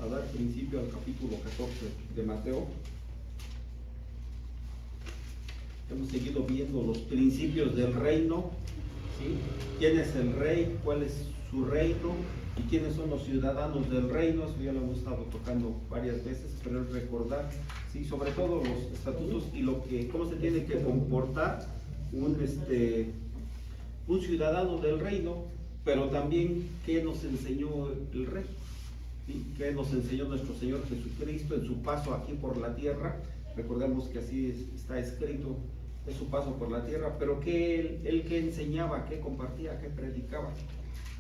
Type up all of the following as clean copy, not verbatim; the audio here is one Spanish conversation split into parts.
a dar principio al capítulo 14 de Mateo. Hemos seguido viendo los principios del reino, ¿sí? ¿Quién es el rey? ¿Cuál es su reino? ¿Y quiénes son los ciudadanos del reino? Eso ya lo hemos estado tocando varias veces, pero es recordar, ¿sí? Sobre todo los estatutos y cómo se tiene que comportar un ciudadano del reino, pero también qué nos enseñó el rey, ¿sí? Qué nos enseñó nuestro Señor Jesucristo en su paso aquí por la tierra. Recordemos que así está escrito, es su paso por la tierra, pero que él que enseñaba, que compartía, que predicaba,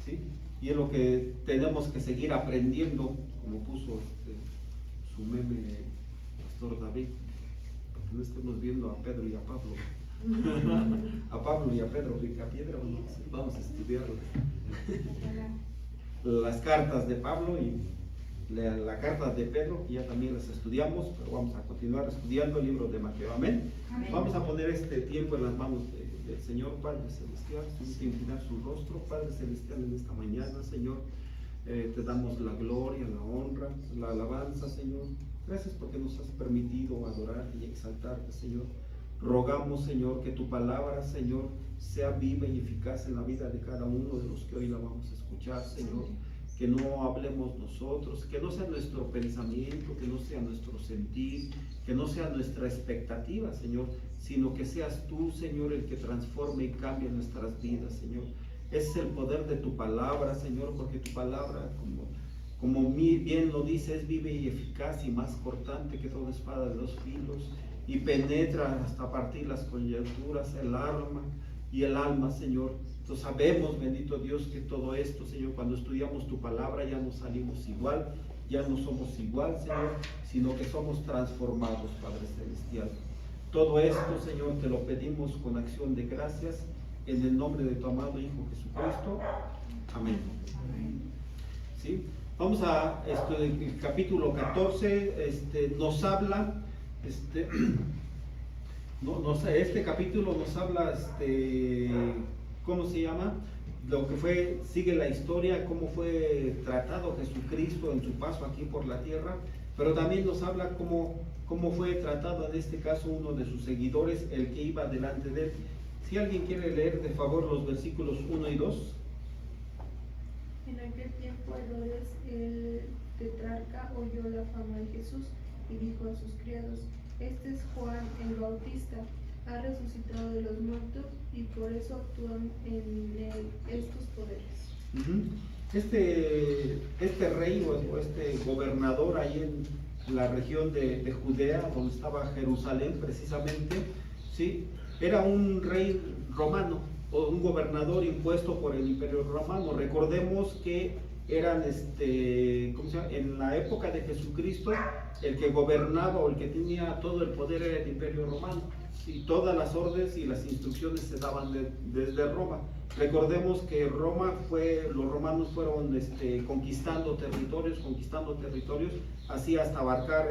¿sí? Y es lo que tenemos que seguir aprendiendo, como puso su meme Pastor David, para que no estemos viendo a Pedro y a Pablo. A Pablo y a Pedro Picapiedra, vamos a estudiar las cartas de Pablo y la carta de Pedro, que ya también las estudiamos, pero vamos a continuar estudiando el libro de Mateo. Amén. Amén. Vamos a poner este tiempo en las manos del Señor. Padre Celestial, sin inclinar su rostro. Padre Celestial, en esta mañana, Señor, te damos la gloria, la honra, la alabanza, Señor. Gracias porque nos has permitido adorar y exaltarte, Señor. Rogamos, Señor, que tu palabra, Señor, sea viva y eficaz en la vida de cada uno de los que hoy la vamos a escuchar, Señor. Que no hablemos nosotros, que no sea nuestro pensamiento, que no sea nuestro sentir, que no sea nuestra expectativa, Señor, sino que seas tú, Señor, el que transforme y cambie nuestras vidas, Señor. Ese es el poder de tu palabra, Señor, porque tu palabra, como bien lo dice, es viva y eficaz y más cortante que toda espada de dos filos, y penetra hasta partir las coyunturas, el alma y el alma, Señor. Entonces sabemos, bendito Dios, que todo esto, Señor, cuando estudiamos tu palabra ya no salimos igual, ya no somos igual, Señor, sino que somos transformados, Padre Celestial. Todo esto, Señor, te lo pedimos con acción de gracias, en el nombre de tu amado Hijo Jesucristo. Amén. ¿Sí? Vamos a el capítulo 14, nos habla, este capítulo nos habla, ¿cómo se llama? Lo que fue, sigue la historia, cómo fue tratado Jesucristo en su paso aquí por la tierra, pero también nos habla cómo fue tratado en este caso uno de sus seguidores, el que iba delante de él. Si alguien quiere leer de favor los versículos 1 y 2. En aquel tiempo Herodes el tetrarca oyó la fama de Jesús y dijo a sus criados: este es Juan el Bautista, ha resucitado de los muertos y por eso actúan en él estos poderes. Este rey o este gobernador ahí en la región de Judea, donde estaba Jerusalén precisamente, ¿sí? Era un rey romano o un gobernador impuesto por el Imperio Romano. Recordemos que eran, ¿cómo se llama? En la época de Jesucristo, el que gobernaba o el que tenía todo el poder era el Imperio Romano, y todas las órdenes y las instrucciones se daban desde Roma. Recordemos que los romanos fueron conquistando territorios, así hasta abarcar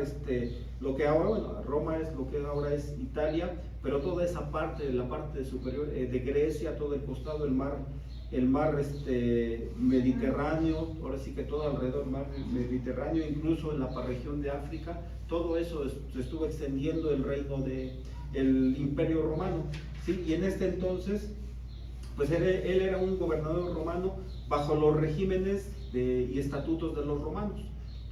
lo que ahora, bueno, Roma es lo que ahora es Italia, pero toda esa parte, la parte superior de Grecia, todo el costado del mar, el mar Mediterráneo, ahora sí que todo alrededor del mar Mediterráneo, incluso en la región de África, todo eso se estuvo extendiendo el reino del Imperio Romano, ¿sí? Y en este entonces, pues él era un gobernador romano bajo los regímenes y estatutos de los romanos.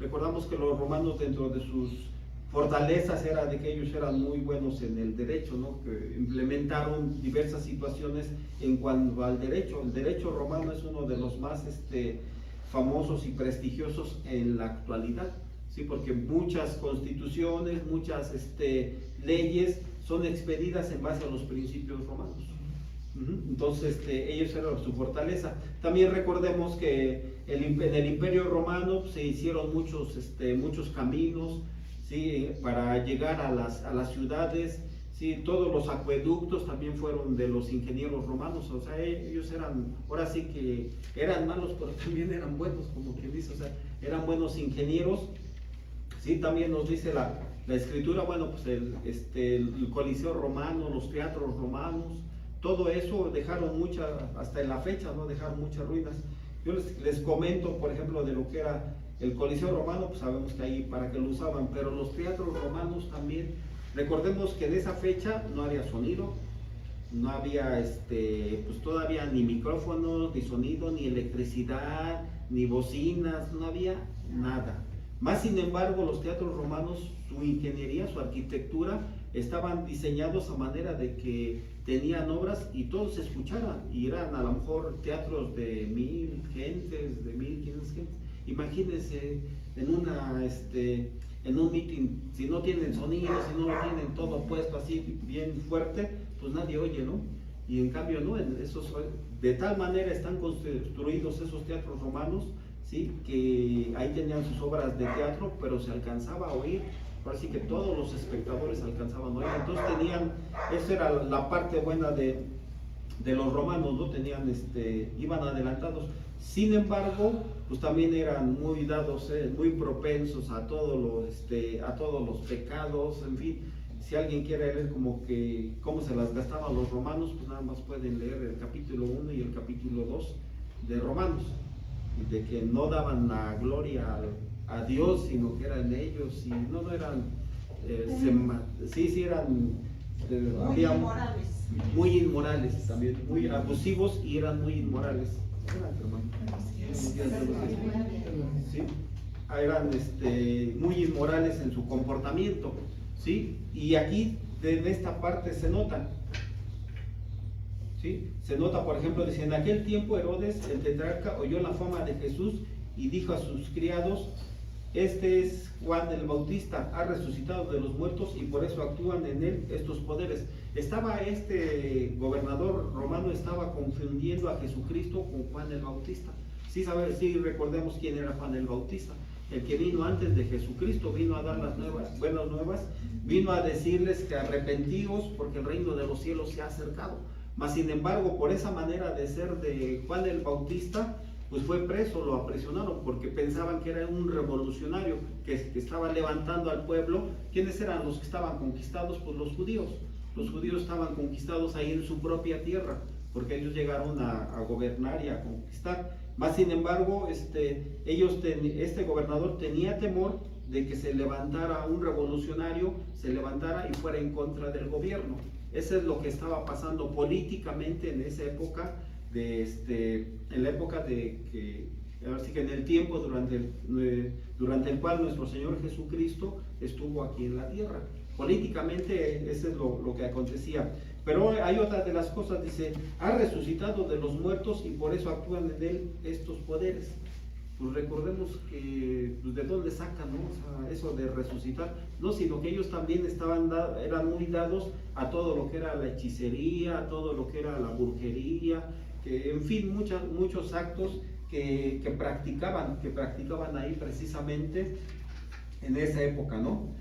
Recordamos que los romanos, dentro de sus fortalezas, era de que ellos eran muy buenos en el derecho, ¿no? Que implementaron diversas situaciones en cuanto al derecho. El derecho romano es uno de los más famosos y prestigiosos en la actualidad, ¿sí? Porque muchas constituciones, muchas leyes son expedidas en base a los principios romanos. Entonces ellos eran su fortaleza. También recordemos que en el Imperio Romano se hicieron muchos caminos, ¿sí? Para llegar a las ciudades, ¿sí? Todos los acueductos también fueron de los ingenieros romanos. O sea, ellos eran, ahora sí que eran malos, pero también eran buenos, como quien dice, o sea, eran buenos ingenieros, ¿sí? También nos dice la escritura, bueno, pues el Coliseo romano, los teatros romanos, todo eso dejaron hasta en la fecha, ¿no? Dejaron muchas ruinas. Yo les comento, por ejemplo, de lo que era El Coliseo Romano, pues sabemos que ahí para que lo usaban, pero los teatros romanos también. Recordemos que en esa fecha no había sonido, no había pues todavía ni micrófonos, ni sonido, ni electricidad, ni bocinas, no había nada. Más sin embargo, los teatros romanos, su ingeniería, su arquitectura, estaban diseñados a manera de que tenían obras y todos se escucharan, y eran a lo mejor teatros de 1000 gentes, de 1500 gentes. Imagínense en un meeting, si no tienen sonido, si no lo tienen todo puesto así bien fuerte, pues nadie oye, ¿no? Y en cambio, ¿no? De tal manera están construidos esos teatros romanos, ¿sí? Que ahí tenían sus obras de teatro, pero se alcanzaba a oír, así que todos los espectadores alcanzaban a oír. Entonces esa era la parte buena de los romanos, ¿no? Iban adelantados. Sin embargo, pues también eran muy dados, muy propensos a todos los pecados, en fin. Si alguien quiere leer cómo se las gastaban los romanos, pues nada más pueden leer el capítulo 1 y el capítulo 2 de Romanos, de que no daban la gloria a Dios, sino que eran ellos, y no eran, eran muy inmorales. Muy inmorales también, muy abusivos, y eran muy inmorales. ¿Sí? Eran muy inmorales en su comportamiento, ¿sí? Y aquí en esta parte se nota, ¿sí? Se nota, por ejemplo, dice: en aquel tiempo Herodes el tetrarca oyó la fama de Jesús y dijo a sus criados: este es Juan el Bautista, ha resucitado de los muertos y por eso actúan en él estos poderes. Este gobernador romano estaba confundiendo a Jesucristo con Juan el Bautista. Sí, recordemos quién era Juan el Bautista, el que vino antes de Jesucristo, vino a dar las buenas nuevas, vino a decirles que arrepentíos porque el reino de los cielos se ha acercado. Mas sin embargo, por esa manera de ser de Juan el Bautista, pues fue preso, lo apresionaron porque pensaban que era un revolucionario que estaba levantando al pueblo. ¿Quiénes eran los que estaban conquistados? Pues los judíos. Los judíos estaban conquistados ahí en su propia tierra, porque ellos llegaron a gobernar y a conquistar. Más sin embargo, este gobernador tenía temor de que se levantara un revolucionario, se levantara y fuera en contra del gobierno. Eso es lo que estaba pasando políticamente en esa época, en la época así que en el tiempo durante el cual nuestro Señor Jesucristo estuvo aquí en la tierra. Políticamente eso es lo que acontecía. Pero hay otra de las cosas, dice: ha resucitado de los muertos y por eso actúan en él estos poderes. Pues recordemos que de dónde sacan, ¿no? O sea, eso de resucitar, no, sino que ellos también eran muy dados a todo lo que era la hechicería, a todo lo que era la brujería, que en fin, muchos actos que practicaban ahí precisamente en esa época, ¿no?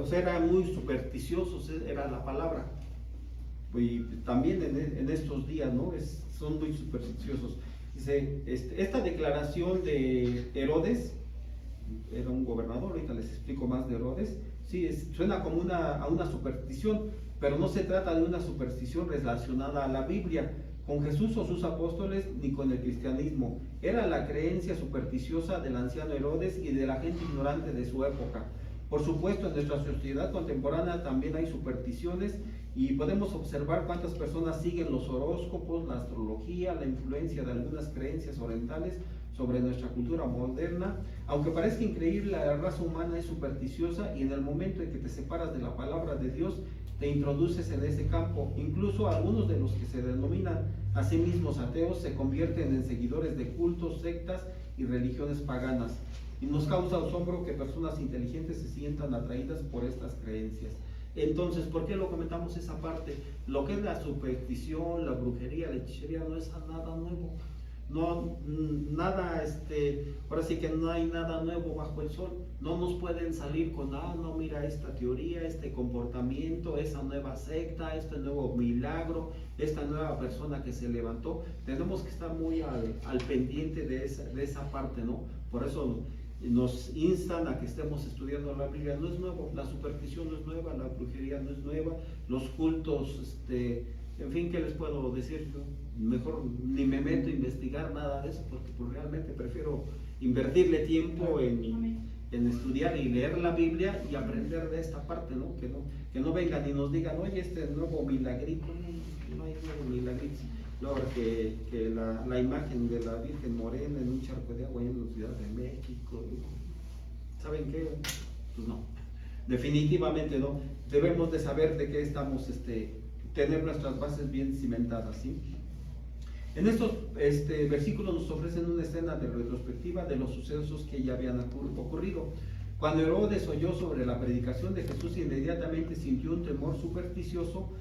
O sea, eran muy supersticiosos, era la palabra. Y también en estos días, ¿no? Son muy supersticiosos. Dice, esta declaración de Herodes, era un gobernador, ahorita les explico más de Herodes, sí, suena como a una superstición, pero no se trata de una superstición relacionada a la Biblia, con Jesús o sus apóstoles, ni con el cristianismo. Era la creencia supersticiosa del anciano Herodes y de la gente ignorante de su época. Por supuesto, en nuestra sociedad contemporánea también hay supersticiones, y podemos observar cuántas personas siguen los horóscopos, la astrología, la influencia de algunas creencias orientales sobre nuestra cultura moderna. Aunque parezca increíble, la raza humana es supersticiosa, y en el momento en que te separas de la palabra de Dios, te introduces en ese campo. Incluso algunos de los que se denominan a sí mismos ateos se convierten en seguidores de cultos, sectas y religiones paganas. Y nos causa asombro que personas inteligentes se sientan atraídas por estas creencias. Entonces, ¿por qué lo comentamos esa parte? Lo que es la superstición, la brujería, la hechicería, no es nada nuevo. No, nada, ahora sí que no hay nada nuevo bajo el sol. No nos pueden salir con: no, mira esta teoría, este comportamiento, esa nueva secta, este nuevo milagro, esta nueva persona que se levantó. Tenemos que estar muy al pendiente de esa parte, ¿no? Por eso nos instan a que estemos estudiando la Biblia. No es nuevo, la superstición no es nueva, la brujería no es nueva, los cultos, en fin, ¿qué les puedo decir yo? Mejor ni me meto a investigar nada de eso, porque pues realmente prefiero invertirle tiempo en estudiar y leer la Biblia y aprender de esta parte, ¿no? Que no vengan y nos digan, oye, este nuevo milagrito, no hay nuevo milagrito. No, que la imagen de la Virgen Morena en un charco de agua en la Ciudad de México, ¿saben qué? Pues no, definitivamente no. Debemos de saber de qué estamos, tener nuestras bases bien cimentadas, ¿sí? En estos versículos nos ofrecen una escena de retrospectiva de los sucesos que ya habían ocurrido. Cuando Herodes oyó sobre la predicación de Jesús, inmediatamente sintió un temor supersticioso,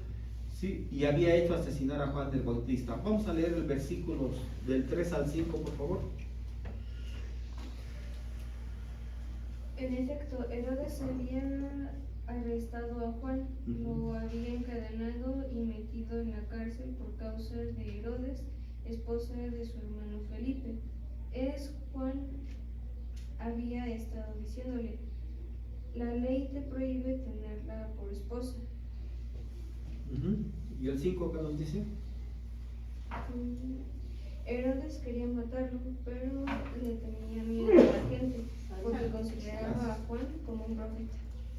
¿sí? Y había hecho asesinar a Juan el Bautista. Vamos a leer el versículo del 3 al 5, por favor. En efecto, Herodes había arrestado a Juan, lo había encadenado y metido en la cárcel por causa de Herodes, esposa de su hermano Felipe. Juan había estado diciéndole: la ley te prohíbe tenerla por esposa. ¿Y el 5 qué nos dice? Herodes quería matarlo, pero le tenía miedo a la gente, porque consideraba a Juan como un profeta.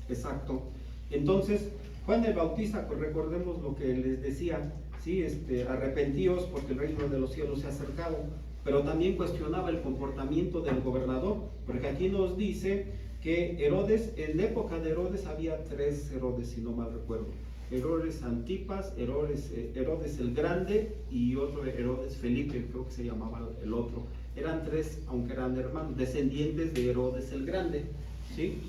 Exacto. Entonces, Juan el Bautista, pues recordemos lo que les decía, ¿sí? Arrepentíos porque el reino de los cielos se ha acercado, pero también cuestionaba el comportamiento del gobernador, porque aquí nos dice que Herodes, en la época de Herodes había 3 Herodes, si no mal recuerdo. Herodes Antipas, Herodes el Grande y otro Herodes Felipe, creo que se llamaba el otro. Eran 3, aunque eran hermanos, descendientes de Herodes el Grande, ¿sí?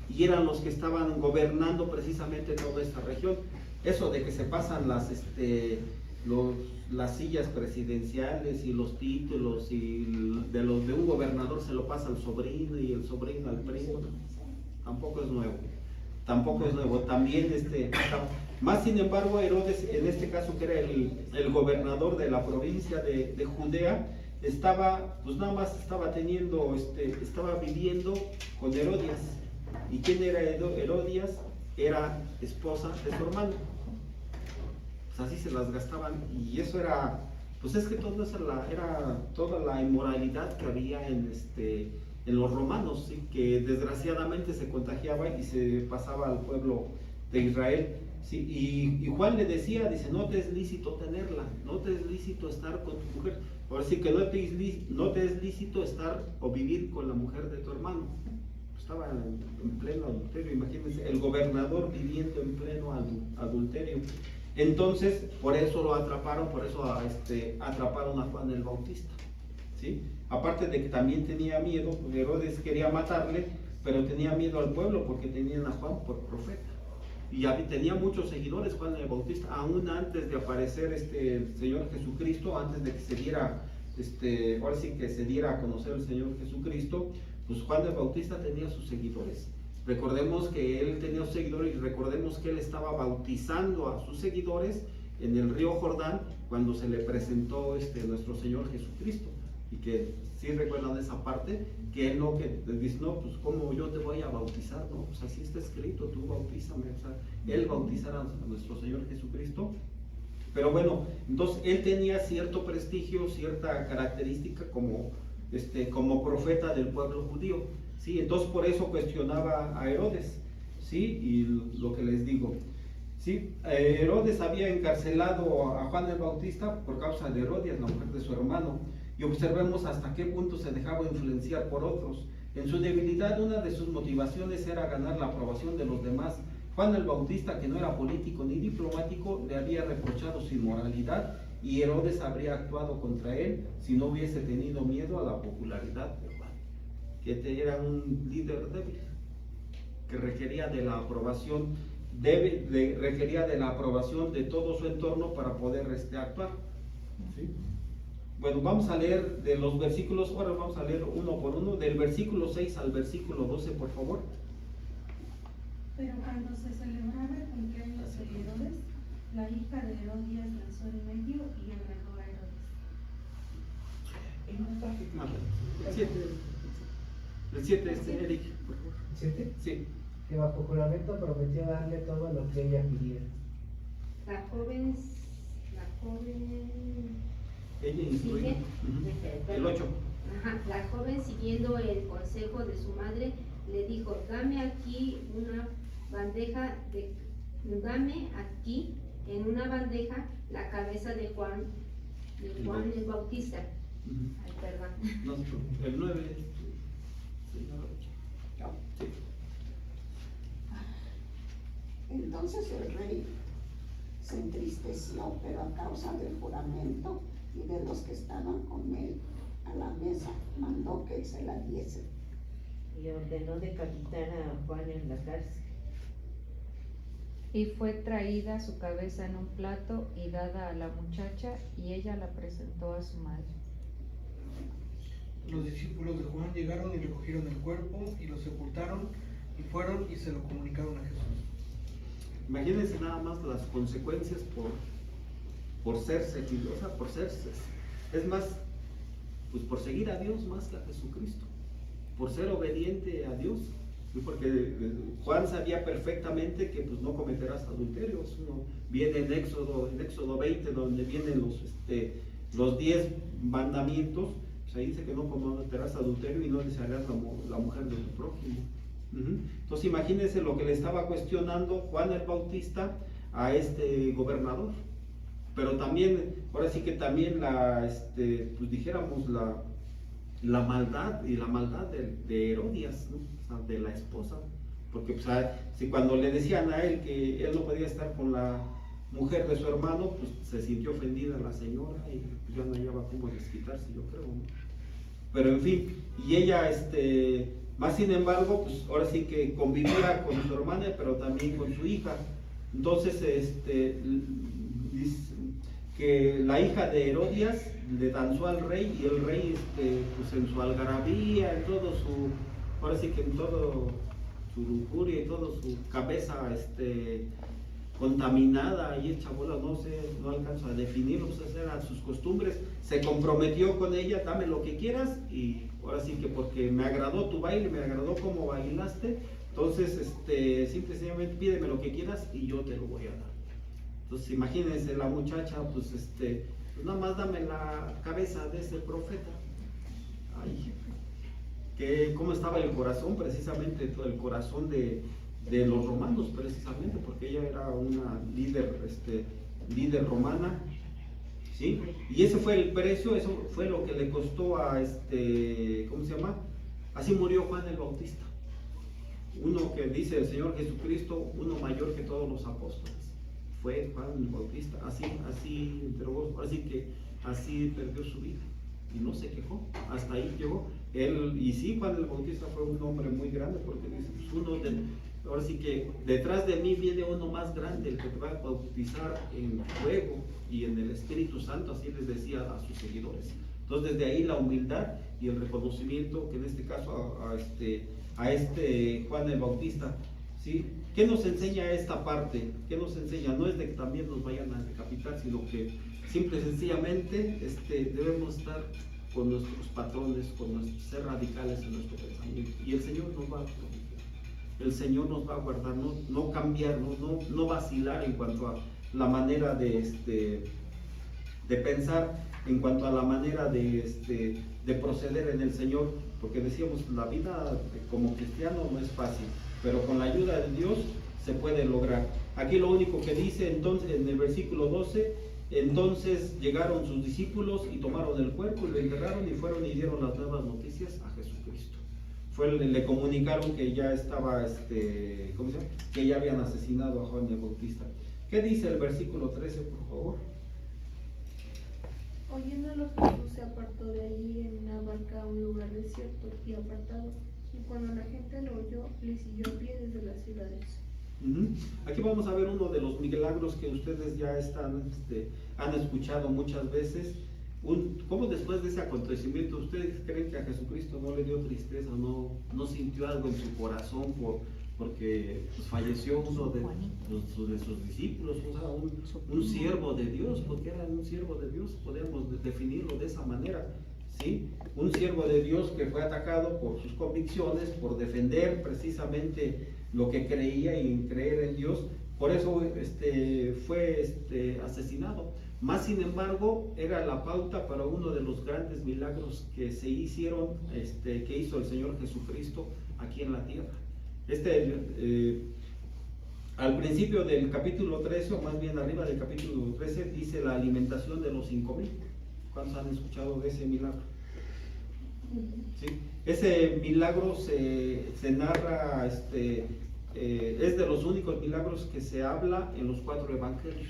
Y eran los que estaban gobernando precisamente toda esta región. Eso de que se pasan las sillas presidenciales y los títulos y de un gobernador se lo pasa al sobrino y el sobrino al primo, tampoco es nuevo. También más sin embargo Herodes, en este caso que era el gobernador de la provincia de Judea, estaba viviendo con Herodias. ¿Y quién era Herodias? Era esposa de su hermano. Pues así se las gastaban, y eso era, pues es que todo eso era toda la inmoralidad que había en los romanos, ¿sí? Que desgraciadamente se contagiaba y se pasaba al pueblo de Israel, ¿sí? Y Juan le decía, dice, no te es lícito tenerla, no te es lícito estar con tu mujer, ahora sí que no te es lícito estar o vivir con la mujer de tu hermano. Estaba en pleno adulterio, imagínense, el gobernador viviendo en pleno adulterio. Entonces, por eso lo atraparon, atraparon a Juan el Bautista, ¿sí? Aparte de que también tenía miedo, Herodes quería matarle, pero tenía miedo al pueblo porque tenían a Juan por profeta. Y tenía muchos seguidores Juan el Bautista, aún antes de aparecer el Señor Jesucristo, antes de que se diera, ahora sí que se diera a conocer el Señor Jesucristo, pues Juan el Bautista tenía sus seguidores. Recordemos que él tenía sus seguidores y recordemos que él estaba bautizando a sus seguidores en el río Jordán cuando se le presentó nuestro Señor Jesucristo. Y que sí recuerdan esa parte, que él que dice, no, pues cómo yo te voy a bautizar, no, pues así está escrito, tú bautízame, o sea, él bautizará a nuestro Señor Jesucristo. Pero bueno, entonces él tenía cierto prestigio, cierta característica como profeta del pueblo judío, ¿sí? Entonces por eso cuestionaba a Herodes, ¿sí? Y lo que les digo, ¿sí? Herodes había encarcelado a Juan el Bautista por causa de Herodias, la mujer de su hermano. Y observemos hasta qué punto se dejaba influenciar por otros. En su debilidad, una de sus motivaciones era ganar la aprobación de los demás. Juan el Bautista, que no era político ni diplomático, le había reprochado su inmoralidad y Herodes habría actuado contra él si no hubiese tenido miedo a la popularidad de Juan, que era un líder débil, que requería de la aprobación de todo su entorno para poder actuar, ¿sí? Bueno, vamos a leer de los versículos, ahora vamos a leer uno por uno, del versículo 6 al versículo 12, por favor. Pero cuando se celebraba el cumpleaños de Herodes, la hija de Herodías lanzó en medio y agradó a Herodes. El 7, Eric, por favor. ¿7? Sí. Que bajo juramento prometió darle todo lo que ella pidiera. La joven Ella instruye. El 8. La joven, siguiendo el consejo de su madre, le dijo: dame aquí en una bandeja la cabeza de Juan el Bautista. Ay, perdón. No, el 9. Sí. Entonces el rey se entristeció, pero a causa del juramento y de los que estaban con él a la mesa, mandó que se la diese. Y ordenó decapitar a Juan en la cárcel. Y fue traída su cabeza en un plato y dada a la muchacha, y ella la presentó a su madre. Los discípulos de Juan llegaron y recogieron el cuerpo y lo sepultaron y fueron y se lo comunicaron a Jesús. Imagínense nada más las consecuencias por ser seguidosa, es más, pues por seguir a Dios más que a Jesucristo, por ser obediente a Dios, ¿sí? Porque Juan sabía perfectamente que pues no cometerás adulterio. Uno viene en Éxodo 20, donde vienen los 10 mandamientos, pues ahí dice que no cometerás adulterio y no desearás la mujer de tu prójimo. Entonces imagínense lo que le estaba cuestionando Juan el Bautista a este gobernador, pero también, ahora sí que también pues dijéramos la maldad de Herodías, ¿no? O sea, de la esposa, porque pues, si cuando le decían a él que él no podía estar con la mujer de su hermano, pues se sintió ofendida la señora y pues, ya no hallaba cómo desquitarse, yo creo, ¿no? Pero en fin, y ella más sin embargo, pues ahora sí que convivía con su hermana, pero también con su hija. Entonces, dice que la hija de Herodías le danzó al rey, y el rey, pues en su algarabía, en todo ahora sí que en todo su lujuria y toda su cabeza, contaminada y hecha bola, no alcanzo a definirlo, pues eran sus costumbres, se comprometió con ella: dame lo que quieras, y ahora sí que porque me agradó tu baile, me agradó cómo bailaste, entonces simple y sencillamente pídeme lo que quieras y yo te lo voy a dar. Entonces imagínense la muchacha, pues pues nada más dame la cabeza de ese profeta. Ay, cómo estaba el corazón, precisamente el corazón de los romanos, precisamente porque ella era una líder romana, ¿sí? Y ese fue el precio, eso fue lo que le costó a ¿cómo se llama? Así murió Juan el Bautista, uno que dice el Señor Jesucristo, uno mayor que todos los apóstoles, fue Juan el Bautista. Así entregó, así que así perdió su vida y no se quejó, hasta ahí llegó él. Y sí, Juan el Bautista fue un hombre muy grande, porque dice, pues ahora sí que detrás de mí viene uno más grande, el que te va a bautizar en fuego y en el Espíritu Santo, así les decía a sus seguidores. Entonces desde ahí la humildad y el reconocimiento, que en este caso a Juan el Bautista, ¿sí? ¿Qué nos enseña esta parte? ¿Qué nos enseña? No es de que también nos vayan a decapitar, sino que simple y sencillamente debemos estar con nuestros patrones, ser radicales en nuestro pensamiento, y el Señor nos va a proteger. El Señor nos va a guardar, no cambiar, no vacilar en cuanto a la manera de pensar, en cuanto a la manera de proceder en el Señor, porque decíamos, la vida como cristiano no es fácil, pero con la ayuda de Dios se puede lograr. Aquí lo único que dice entonces en el versículo 12: entonces llegaron sus discípulos y tomaron el cuerpo y lo enterraron, y fueron y dieron las nuevas noticias a Jesucristo. Le comunicaron que ya estaba, ¿cómo se llama? Que ya habían asesinado a Juan el Bautista. ¿Qué dice el versículo 13, por favor? Oyéndolo, Jesús se apartó de allí en una barca a un lugar desierto y apartado, y cuando la gente lo oyó, le siguió a pie desde las ciudades. Aquí vamos a ver uno de los milagros que ustedes ya han escuchado muchas veces. ¿Cómo después de ese acontecimiento ustedes creen que a Jesucristo no le dio tristeza, no sintió algo en su corazón porque pues, falleció uno de sus discípulos, o sea, un siervo de Dios, porque era un siervo de Dios, podemos definirlo de esa manera, ¿sí? Un siervo de Dios que fue atacado por sus convicciones, por defender precisamente lo que creía y creer en Dios. Por eso fue asesinado. Más sin embargo, era la pauta para uno de los grandes milagros que se hicieron, que hizo el Señor Jesucristo aquí en la tierra. Al principio del capítulo 13, o más bien arriba del capítulo 13, dice la alimentación de los 5,000. ¿Cuántos han escuchado de ese milagro? ¿Sí? Ese milagro se narra, es de los únicos milagros que se habla en los 4 evangelios: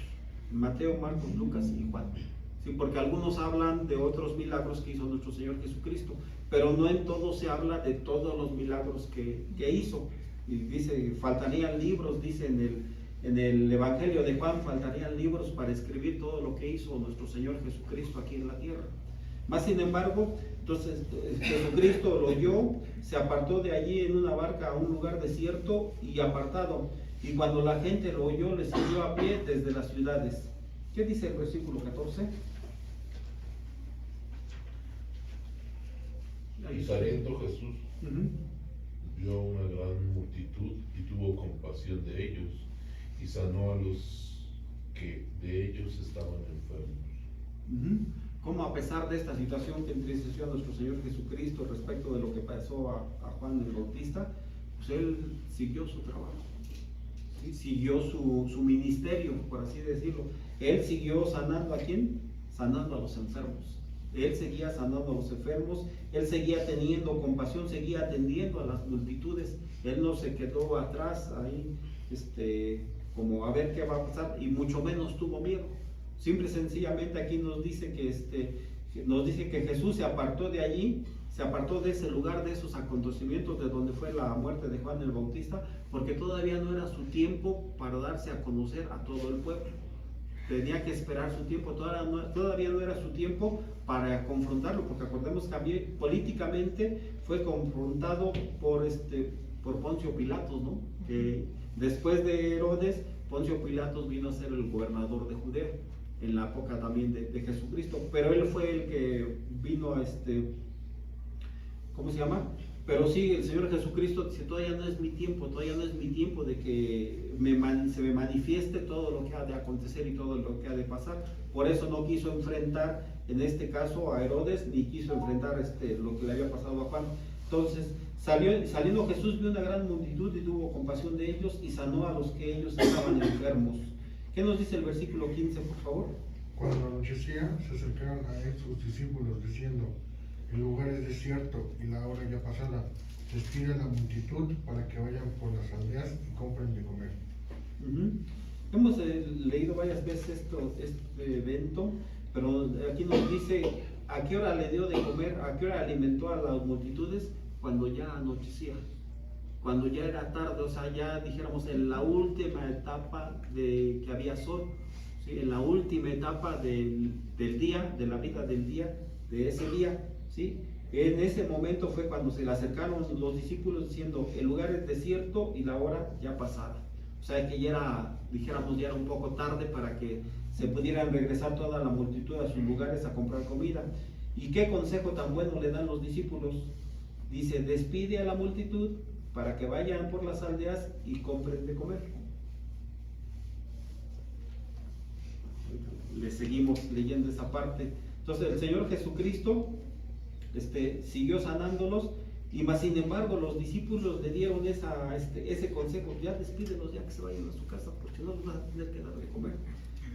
Mateo, Marcos, Lucas y Juan. ¿Sí? Porque algunos hablan de otros milagros que hizo nuestro Señor Jesucristo, pero no en todos se habla de todos los milagros que hizo. Y dice, faltarían libros, dice en el Evangelio de Juan, faltarían libros para escribir todo lo que hizo nuestro Señor Jesucristo aquí en la tierra. Más sin embargo, entonces Jesucristo lo oyó, se apartó de allí en una barca a un lugar desierto y apartado, y cuando la gente lo oyó, le siguió a pie desde las ciudades. ¿Qué dice el versículo 14? Y saliendo Jesús vio una gran multitud y tuvo compasión de ellos y sanó a los que de ellos estaban enfermos. Como a pesar de esta situación que entristeció a nuestro Señor Jesucristo respecto de lo que pasó a Juan el Bautista, pues él siguió su trabajo, ¿sí? Siguió su ministerio, por así decirlo. Él siguió sanando ¿a quién? Sanando a los enfermos. Él seguía sanando a los enfermos, él seguía teniendo compasión, seguía atendiendo a las multitudes. Él no se quedó atrás ahí, como a ver qué va a pasar, y mucho menos tuvo miedo. Simple y sencillamente aquí nos dice que Jesús se apartó de allí, se apartó de ese lugar, de esos acontecimientos de donde fue la muerte de Juan el Bautista, porque todavía no era su tiempo para darse a conocer a todo el pueblo. Tenía que esperar su tiempo, todavía no era su tiempo para confrontarlo, porque acordemos que también políticamente fue confrontado por Poncio Pilatos, ¿no? Que después de Herodes, Poncio Pilatos vino a ser el gobernador de Judea, en la época también de Jesucristo, pero él fue el que vino a ¿cómo se llama? Pero sí, el Señor Jesucristo dice, todavía no es mi tiempo de que se me manifieste todo lo que ha de acontecer y todo lo que ha de pasar. Por eso no quiso enfrentar, en este caso, a Herodes, ni quiso enfrentar lo que le había pasado a Juan. Entonces, saliendo Jesús vio una gran multitud y tuvo compasión de ellos y sanó a los que ellos estaban enfermos. ¿Qué nos dice el versículo 15, por favor? Cuando anochecía, se acercaron a él sus discípulos, diciendo, el lugar es desierto y la hora ya pasada. Despide a la multitud para que vayan por las aldeas y compren de comer. Hemos leído varias veces este evento, pero aquí nos dice a qué hora le dio de comer, a qué hora alimentó a las multitudes, cuando ya anochecía, cuando ya era tarde, o sea, ya dijéramos en la última etapa de que había sol, ¿sí? En la última etapa del día, de la vida del día, de ese día. ¿Sí? En ese momento fue cuando se le acercaron los discípulos diciendo, el lugar es desierto y la hora ya pasada. O sea que ya era, dijéramos, ya era un poco tarde para que se pudieran regresar toda la multitud a sus lugares a comprar comida. ¿Y qué consejo tan bueno le dan los discípulos? Dice, despide a la multitud para que vayan por las aldeas y compren de comer. Le seguimos leyendo esa parte. Entonces el Señor Jesucristo siguió sanándolos, y más sin embargo los discípulos le dieron ese consejo, ya despídelos, ya que se vayan a su casa, porque no les van a tener que dar de comer.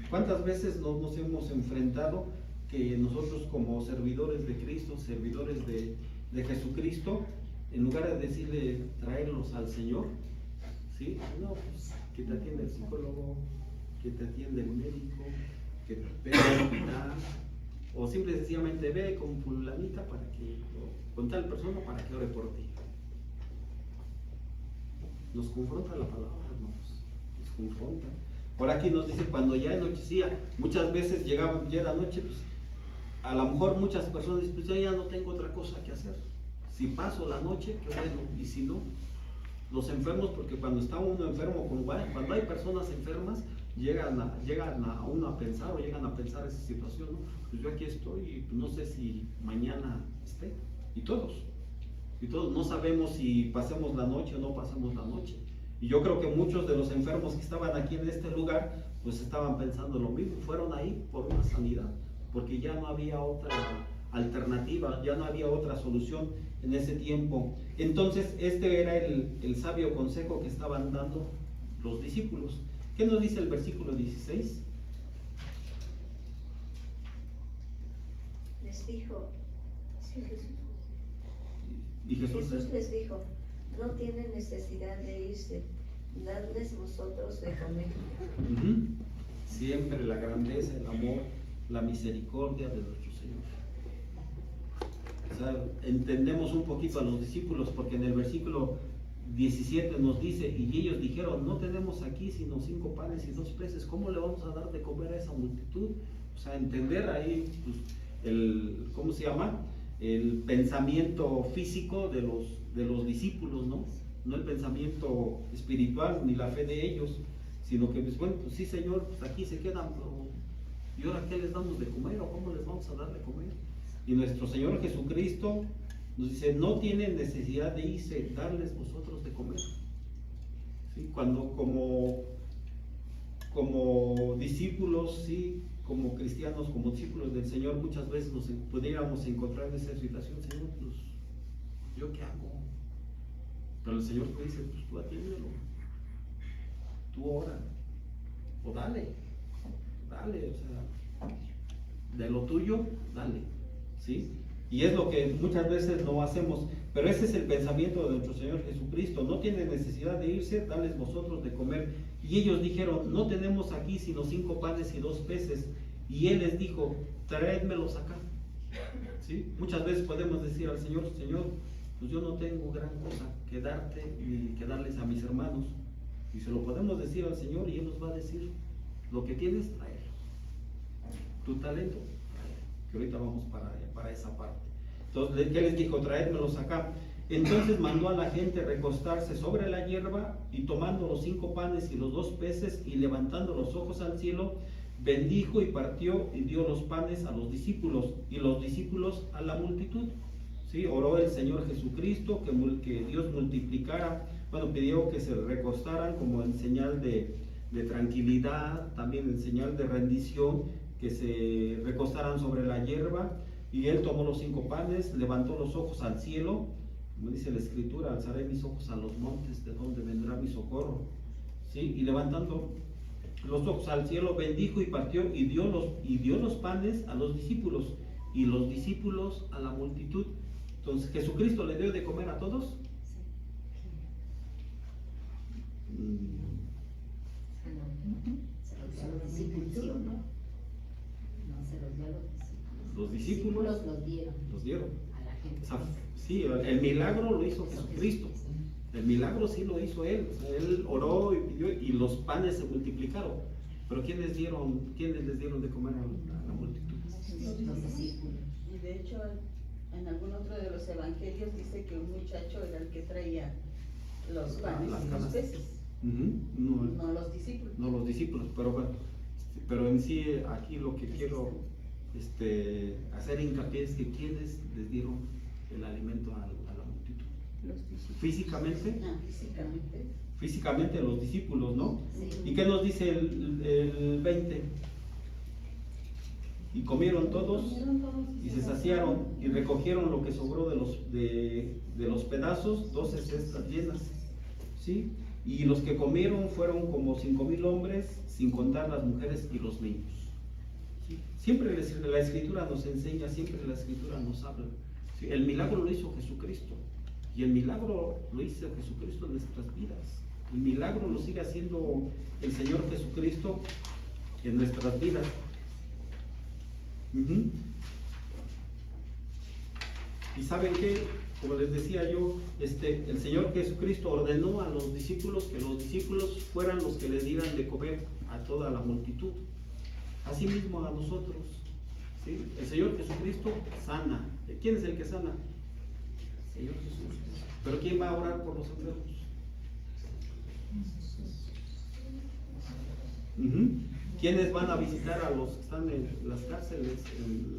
¿Cuántas veces nos hemos enfrentado que nosotros como servidores de Cristo, servidores de Jesucristo, en lugar de decirle traerlos al Señor, ¿sí? No, pues que te atiende el psicólogo, que te atiende el médico, que te ve al hospital, o simple y sencillamente ve con fulanita con tal persona para que ore por ti. Nos confronta la palabra, hermanos, nos confronta. Por aquí nos dice, cuando ya anochecía, muchas veces ya era noche, pues a lo mejor muchas personas dicen, pues ya no tengo otra cosa que hacer. Si paso la noche, qué bueno, y si no, los enfermos, porque cuando está uno enfermo, cuando hay personas enfermas, llegan a uno a pensar, o llegan a pensar esa situación, ¿no? Pues yo aquí estoy y no sé si mañana esté, y todos no sabemos si pasemos la noche o no pasemos la noche, Y yo creo que muchos de los enfermos que estaban aquí en este lugar, pues estaban pensando lo mismo, fueron ahí por una sanidad, porque ya no había otra alternativa, ya no había otra solución en ese tiempo. Entonces, este era el sabio consejo que estaban dando los discípulos. ¿Qué nos dice el versículo 16? Les dijo, sí, Jesús. Y Jesús les dijo, no tienen necesidad de irse, dadles vosotros de comer. Siempre la grandeza, el amor, la misericordia de nuestro Señor. O sea, entendemos un poquito a los discípulos, porque en el versículo 17 nos dice, y ellos dijeron, no tenemos aquí sino 5 panes y 2 peces, ¿cómo le vamos a dar de comer a esa multitud? O sea, entender ahí, pues, ¿cómo se llama? El pensamiento físico de los discípulos, ¿no? No el pensamiento espiritual ni la fe de ellos, sino que, pues bueno, pues sí, Señor, pues aquí se quedan, pero ¿y ahora qué les damos de comer o cómo les vamos a dar de comer? Y nuestro Señor Jesucristo nos dice, no tienen necesidad de irse, darles vosotros de comer. ¿Sí? Cuando como discípulos, sí, como cristianos, como discípulos del Señor, muchas veces nos pudiéramos encontrar en esa situación, Señor, pues, ¿yo qué hago? Pero el Señor te dice, pues tú atiéndelo, tú ora, o dale, o sea, de lo tuyo, dale, ¿sí? Y es lo que muchas veces no hacemos, pero ese es el pensamiento de nuestro Señor Jesucristo, no tiene necesidad de irse, dales vosotros de comer. Y ellos dijeron, no tenemos aquí sino 5 panes y 2 peces, y Él les dijo, traédmelos acá. ¿Sí? Muchas veces podemos decir al Señor, Señor, pues yo no tengo gran cosa que darte ni que darles a mis hermanos, y se lo podemos decir al Señor y Él nos va a decir, lo que tienes, traer, tu talento, traer, que ahorita vamos para esa parte. Entonces, ¿qué les dijo? Traédmelos acá. Entonces mandó a la gente recostarse sobre la hierba, y tomando los 5 panes y los 2 peces y levantando los ojos al cielo, bendijo y partió y dio los panes a los discípulos y los discípulos a la multitud. ¿Sí? Oró el Señor Jesucristo que Dios multiplicara, pidió que se recostaran como en señal de tranquilidad, también en señal de rendición, que se recostaran sobre la hierba, y Él tomó los 5 panes, levantó los ojos al cielo, como dice la Escritura, alzaré mis ojos a los montes, de donde vendrá mi socorro. ¿Sí? Y levantando los ojos al cielo, bendijo y partió y dio los panes a los discípulos, y los discípulos a la multitud. Entonces, ¿Jesucristo le dio de comer a todos? Se los dio a los discípulos, ¿sí o no? No, se los dio a los discípulos. Los discípulos los dieron a la gente. O sea, sí, el milagro lo hizo Jesucristo. El milagro sí lo hizo Él. O sea, Él oró y pidió, y los panes se multiplicaron. Pero ¿quiénes les dieron de comer a la multitud? Los discípulos. Y de hecho, en algún otro de los evangelios dice que un muchacho era el que traía los panes y los peces. No los discípulos. No los discípulos, pero bueno, pero en sí aquí lo que quiero hacer hincapié es que ¿quiénes les dieron el alimento a la multitud? Los discípulos. Físicamente los discípulos, ¿no? Sí. ¿Y qué nos dice el 20? Y comieron todos y se saciaron y recogieron lo que sobró de los pedazos, 12 cestas llenas, ¿sí? Y los que comieron fueron como 5,000 hombres, sin contar las mujeres y los niños. ¿Sí? Siempre la Escritura nos enseña, siempre la Escritura nos habla. ¿Sí? El milagro lo hizo Jesucristo, y el milagro lo hizo Jesucristo en nuestras vidas. El milagro lo sigue haciendo el Señor Jesucristo en nuestras vidas. Y saben que, como les decía yo, el Señor Jesucristo ordenó a los discípulos que los discípulos fueran los que les dieran de comer a toda la multitud. Asimismo a nosotros, ¿sí? El Señor Jesucristo sana. ¿Quién es el que sana? El Señor Jesús. Pero ¿quién va a orar por los enfermos? ¿Quiénes van a visitar a los que están en las cárceles,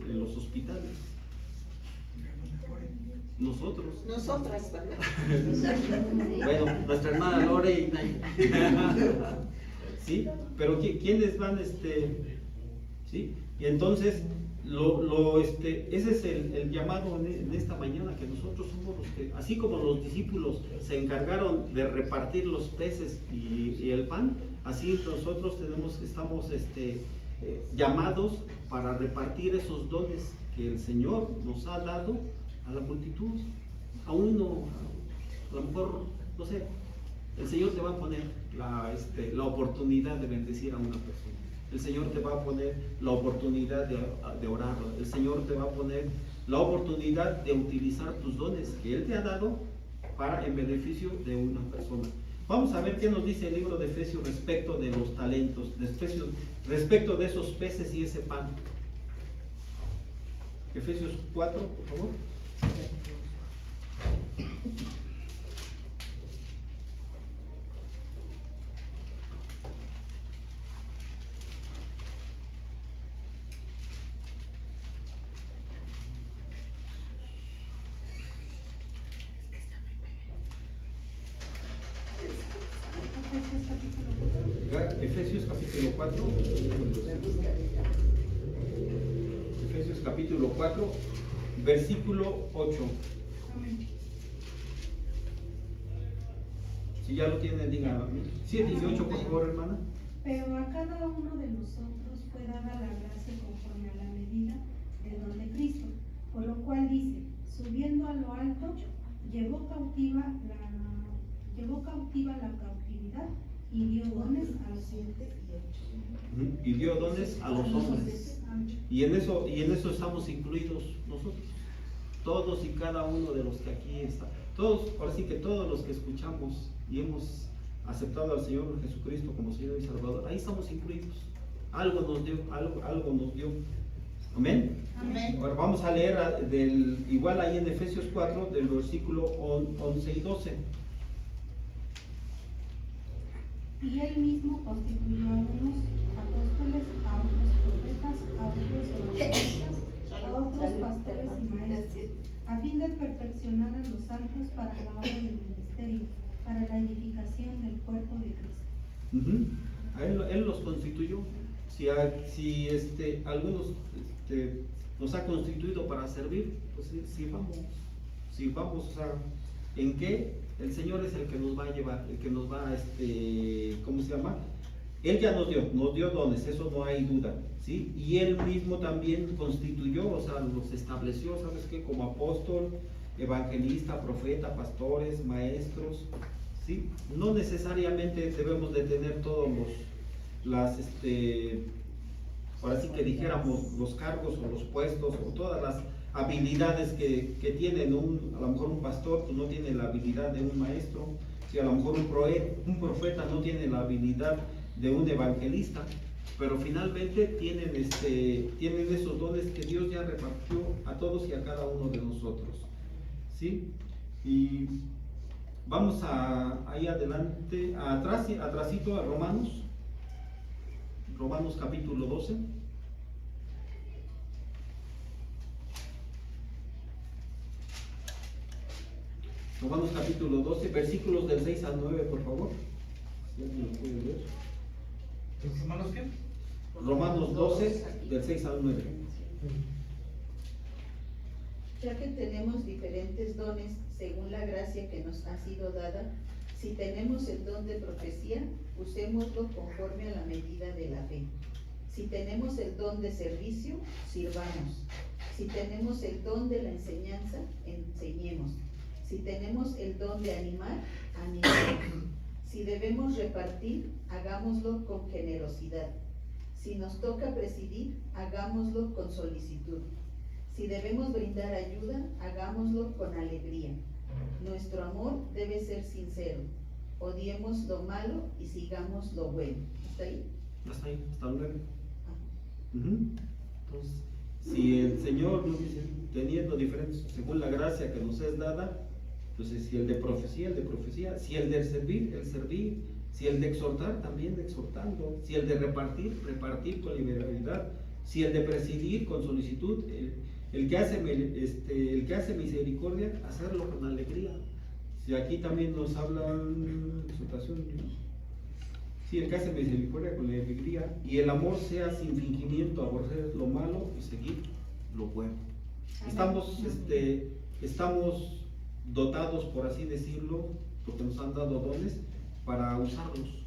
en los hospitales? Nosotros. Nosotras, ¿verdad? Bueno, nuestra hermana Lore y ¿sí? Pero ¿quiénes van, sí? Y entonces, ese es el llamado en esta mañana, que nosotros somos los que, así como los discípulos se encargaron de repartir los peces y el pan, así nosotros estamos llamados para repartir esos dones que el Señor nos ha dado a la multitud. A uno, a lo mejor, no sé, el Señor te va a poner la oportunidad de bendecir a una persona. El Señor te va a poner la oportunidad de orar. El Señor te va a poner la oportunidad de utilizar tus dones que Él te ha dado en beneficio de una persona. Vamos a ver qué nos dice el libro de Efesios respecto de los talentos, respecto de esos peces y ese pan. Efesios 4, por favor. Efesios capítulo 4. Efesios capítulo 4, versículo 8. Si ya lo tienen, digan 7 y 8, por favor, hermana. Pero a cada uno de nosotros fue dada la gracia conforme a la medida del don de Cristo, por lo cual dice, subiendo a lo alto, llevó cautiva la cautividad y dio dones a los hombres. Y dio dones a los hombres. Y en eso estamos incluidos nosotros. Todos y cada uno de los que aquí están. Todos, ahora sí que todos los que escuchamos y hemos aceptado al Señor Jesucristo como Señor y Salvador, ahí estamos incluidos. Algo nos dio, algo nos dio. Amén. Amén. Ahora vamos a leer igual ahí en Efesios 4, del versículo 11 y 12. Y él mismo constituyó a unos apóstoles, a otros profetas, a otros evangelistas, a otros pastores y maestros, a fin de perfeccionar a los santos para la obra del ministerio, para la edificación del cuerpo de Cristo. Él los constituyó. Si algunos nos ha constituido para servir, pues si vamos, o sea, ¿en qué? El Señor es el que nos va a llevar, el que nos va a, ¿cómo se llama? Él ya nos dio dones, eso no hay duda, ¿sí? Y Él mismo también constituyó, o sea, los estableció, ¿sabes qué? Como apóstol, evangelista, profeta, pastores, maestros, ¿sí? No necesariamente debemos de tener todos ahora sí que dijéramos, los cargos o los puestos o todas las habilidades que tienen a lo mejor un pastor, pues no tiene la habilidad de un maestro, si a lo mejor un profeta no tiene la habilidad de un evangelista, pero finalmente tienen esos dones que Dios ya repartió a todos y a cada uno de nosotros, ¿sí? Y vamos ahí adelante, atrásito a Romanos capítulo 12. Romanos capítulo 12, versículos del 6 al 9, por favor. ¿Ya me lo pueden ver? ¿Romanos qué? Romanos 12, del 6 al 9. Ya que tenemos diferentes dones según la gracia que nos ha sido dada, si tenemos el don de profecía, usémoslo conforme a la medida de la fe. Si tenemos el don de servicio, sirvamos. Si tenemos el don de la enseñanza, enseñemos. Si tenemos el don de animar, animemos. Si debemos repartir, hagámoslo con generosidad. Si nos toca presidir, hagámoslo con solicitud. Si debemos brindar ayuda, hagámoslo con alegría. Nuestro amor debe ser sincero. Odiemos lo malo y sigamos lo bueno. ¿Está ahí? Hasta ahí, hasta el 9. Entonces, si el Señor nos dice, teniendo diferentes, según la gracia que nos es dada, entonces si el de profecía, si el de servir, el servir, si el de exhortar, también exhortando, si el de repartir con liberalidad, si el de presidir con solicitud, el que hace misericordia, hacerlo con alegría. Si aquí también nos hablan exhortación, sí, el que hace misericordia con alegría, y el amor sea sin fingimiento, aborrecer lo malo y seguir lo bueno. Estamos dotados, por así decirlo, porque nos han dado dones para usarlos,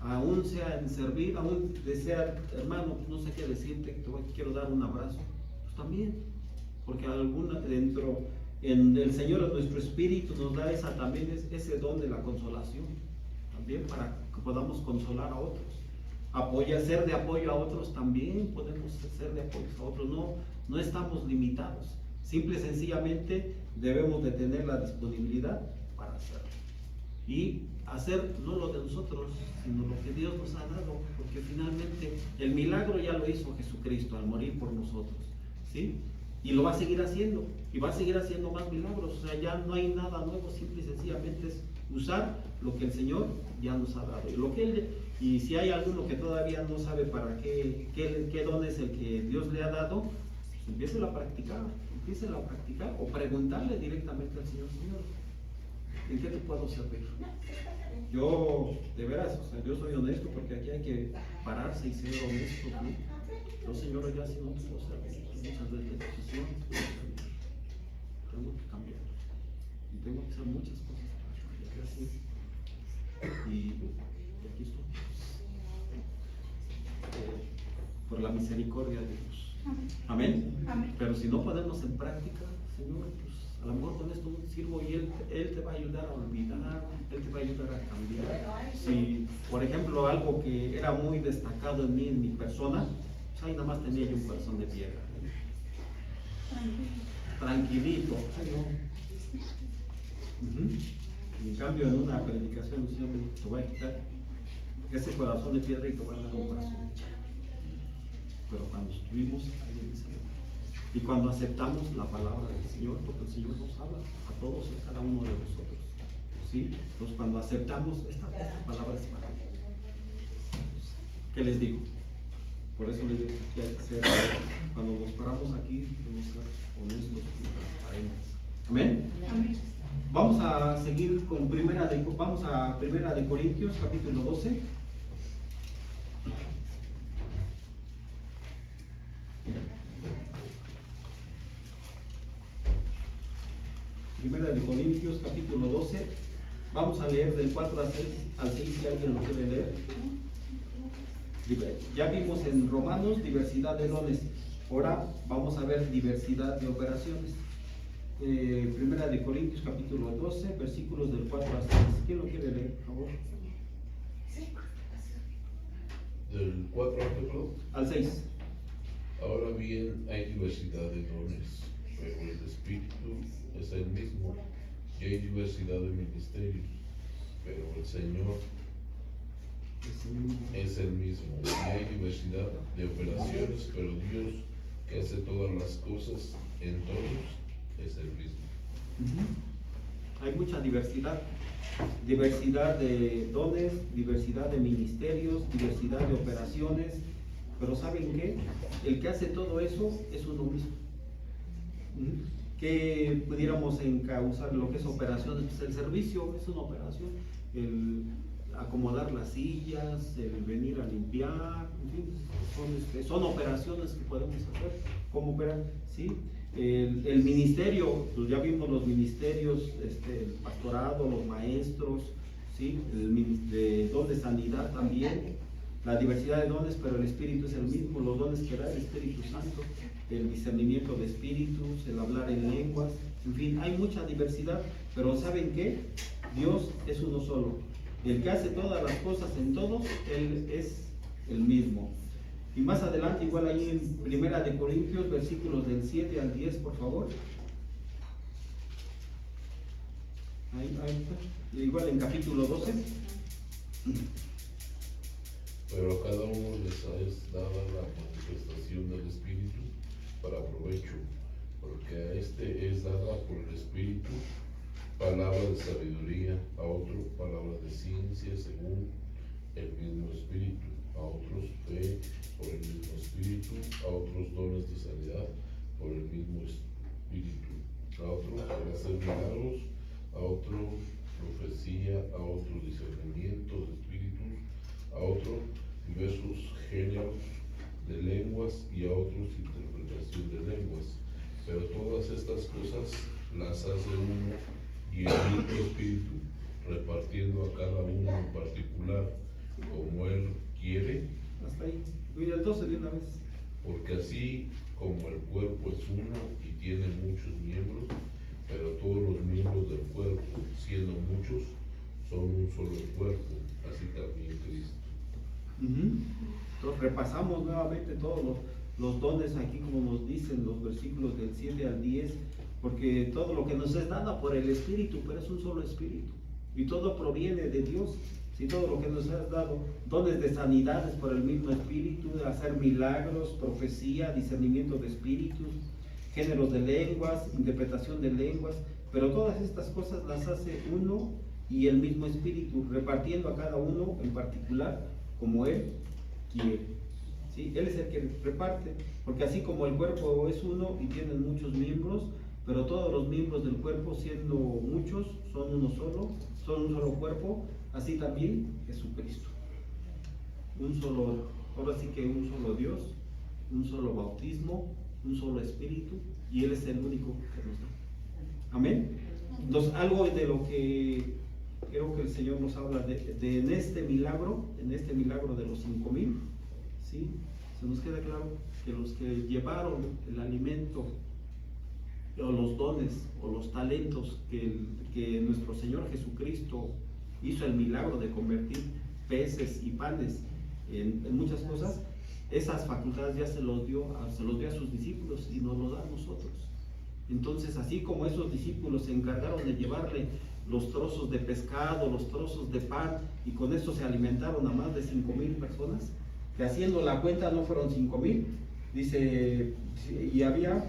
aún sea en servir, aún desear, hermano, no sé qué decirte, quiero dar un abrazo, pues también, porque dentro en el Señor, en nuestro espíritu, nos da también ese don de la consolación, también para que podamos consolar a otros, ser de apoyo a otros, también podemos ser de apoyo a otros, no estamos limitados, simple y sencillamente debemos de tener la disponibilidad para hacerlo, y hacer no lo de nosotros, sino lo que Dios nos ha dado, porque finalmente el milagro ya lo hizo Jesucristo al morir por nosotros, ¿sí? Y lo va a seguir haciendo, y va a seguir haciendo más milagros. O sea, ya no hay nada nuevo, simple y sencillamente es usar lo que el Señor ya nos ha dado. Y si hay alguno que todavía no sabe para qué don es el que Dios le ha dado, pues empiécelo a practicar, o preguntarle directamente al Señor: Señor, ¿en qué te puedo servir? Yo, de veras, o sea, yo soy honesto, porque aquí hay que pararse y ser honesto, ¿no? Yo, Señor, ya si no puedo servir, muchas veces tengo que cambiar, y tengo que hacer muchas cosas para cambiar, y aquí estoy, por la misericordia de Dios. Amén. Amén. Pero si no ponemos en práctica, Señor, pues a lo mejor con esto no te sirvo, y Él te va a ayudar a olvidar, Él te va a ayudar a cambiar. Si, por ejemplo, algo que era muy destacado en mí, en mi persona, pues ahí nada más tenía yo un corazón de piedra. Tranquilito. Ay, no. En cambio, en una predicación, el Señor me dijo: te voy a quitar ese corazón de piedra y te voy a dar un corazón de piedra. Pero cuando estuvimos ahí en ese momento, y cuando aceptamos la palabra del Señor, porque el Señor nos habla a todos y a cada uno de nosotros, ¿sí? Entonces, cuando aceptamos esta palabra es para mí. ¿Qué les digo? Por eso les digo que hay que ser, cuando nos paramos aquí, debemos ser honestos y transparentes. Amén. Amén. Vamos a seguir con Primera de Corintios, capítulo 12. Primera de Corintios, capítulo 12. Vamos a leer del 4 al 6, si alguien lo quiere leer. Ya vimos en Romanos diversidad de dones. Ahora vamos a ver diversidad de operaciones. Primera de Corintios, capítulo 12, versículos del 4 al 6. ¿Quién lo quiere leer, por favor? Del 4 al 6. Ahora bien, hay diversidad de dones, pero el Espíritu es el mismo, y hay diversidad de ministerios, pero el Señor es el mismo, y hay diversidad de operaciones, pero Dios, que hace todas las cosas en todos, es el mismo. Hay mucha diversidad de dones, diversidad de ministerios, diversidad de operaciones, pero ¿saben qué? El que hace todo eso es uno mismo. Que pudiéramos encauzar lo que es operaciones, pues el servicio es una operación, el acomodar las sillas, el venir a limpiar, en fin, son operaciones que podemos hacer. ¿Cómo operar? ¿Sí? El ministerio, pues ya vimos los ministerios, el pastorado, los maestros, ¿sí? El don de sanidad también, la diversidad de dones, pero el Espíritu es el mismo, los dones que da el Espíritu Santo, el discernimiento de espíritus, el hablar en lenguas, en fin, hay mucha diversidad, pero ¿saben qué? Dios es uno solo. El que hace todas las cosas en todos, Él es el mismo. Y más adelante, igual ahí en Primera de Corintios, versículos del 7 al 10, por favor. Ahí está. Igual en capítulo 12. Pero a cada uno les es dada la manifestación del Espíritu para provecho, porque a este es dada por el Espíritu palabra de sabiduría, a otro palabra de ciencia según el mismo Espíritu, a otros fe por el mismo Espíritu, a otros dones de sanidad por el mismo Espíritu. A otro para hacer milagros, a otro profecía, a otro discernimiento de espíritus, a otro diversos géneros de lenguas y a otros interpretación de lenguas. Pero todas estas cosas las hace uno y el mismo Espíritu, repartiendo a cada uno en particular como Él quiere. Hasta ahí. Mira el 12 de una vez. Porque así como el cuerpo es uno y tiene muchos miembros, pero todos los miembros del cuerpo, siendo muchos, son un solo cuerpo, así también Cristo. Entonces repasamos nuevamente todos los dones aquí, como nos dicen los versículos del 7 al 10, porque todo lo que nos es dado por el Espíritu, pero es un solo Espíritu, y todo proviene de Dios. Si todo lo que nos has dado, dones de sanidades por el mismo Espíritu, de hacer milagros, profecía, discernimiento de espíritus, géneros de lenguas, interpretación de lenguas, pero todas estas cosas las hace uno y el mismo Espíritu, repartiendo a cada uno en particular como Él quiere. ¿Sí? Él es el que reparte, porque así como el cuerpo es uno y tiene muchos miembros, pero todos los miembros del cuerpo, siendo muchos, son un solo cuerpo, así también Jesucristo. Ahora sí que un solo Dios, un solo bautismo, un solo Espíritu, y Él es el único que nos da. Amén. Entonces, algo de lo que creo que el Señor nos habla de en este milagro de los 5,000, ¿sí? Se nos queda claro que los que llevaron el alimento, o los dones, o los talentos que nuestro Señor Jesucristo hizo el milagro de convertir peces y panes en muchas cosas, esas facultades ya se los dio a sus discípulos y nos lo da a nosotros. Entonces, así como esos discípulos se encargaron de llevarle los trozos de pescado, los trozos de pan, y con esto se alimentaron a más de 5,000 personas, que haciendo la cuenta no fueron 5,000, dice, y había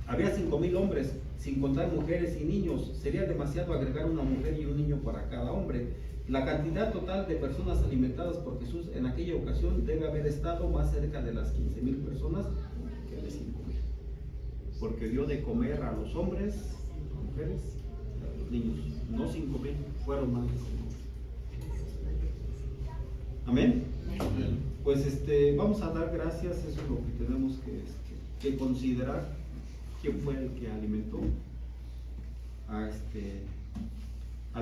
5,000 hombres, sin contar mujeres y niños. Sería demasiado agregar una mujer y un niño para cada hombre. La cantidad total de personas alimentadas por Jesús en aquella ocasión debe haber estado más cerca de las 15,000 personas que de 5,000, porque dio de comer a los hombres, a las mujeres, a los niños. No 5,000, fueron más de 5,000. Amén. Pues vamos a dar gracias. Eso es lo que tenemos que considerar. ¿Quién fue el que alimentó a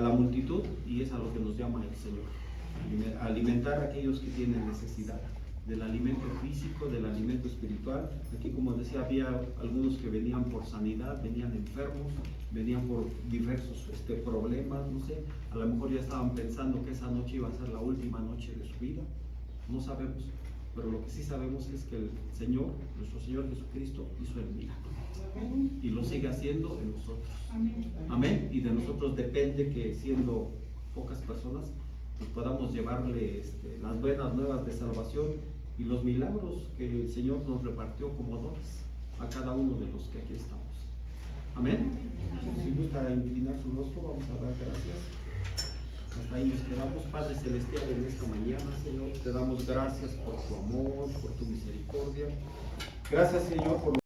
la multitud? Y es a lo que nos llama el Señor, alimentar a aquellos que tienen necesidad del alimento físico, del alimento espiritual. Aquí, como decía, había algunos que venían por sanidad, venían enfermos, venían por diversos problemas, no sé, a lo mejor ya estaban pensando que esa noche iba a ser la última noche de su vida, no sabemos, pero lo que sí sabemos es que el Señor, nuestro Señor Jesucristo, hizo el milagro y lo sigue haciendo en nosotros. Amén. Y de nosotros depende que, siendo pocas personas, pues podamos llevarle las buenas nuevas de salvación y los milagros que el Señor nos repartió como dones a cada uno de los que aquí estamos. Amén. Si gusta inclinar su rostro, vamos a dar gracias. Hasta ahí nos quedamos. Padre Celestial, en esta mañana, Señor, te damos gracias por tu amor, por tu misericordia. Gracias, Señor, por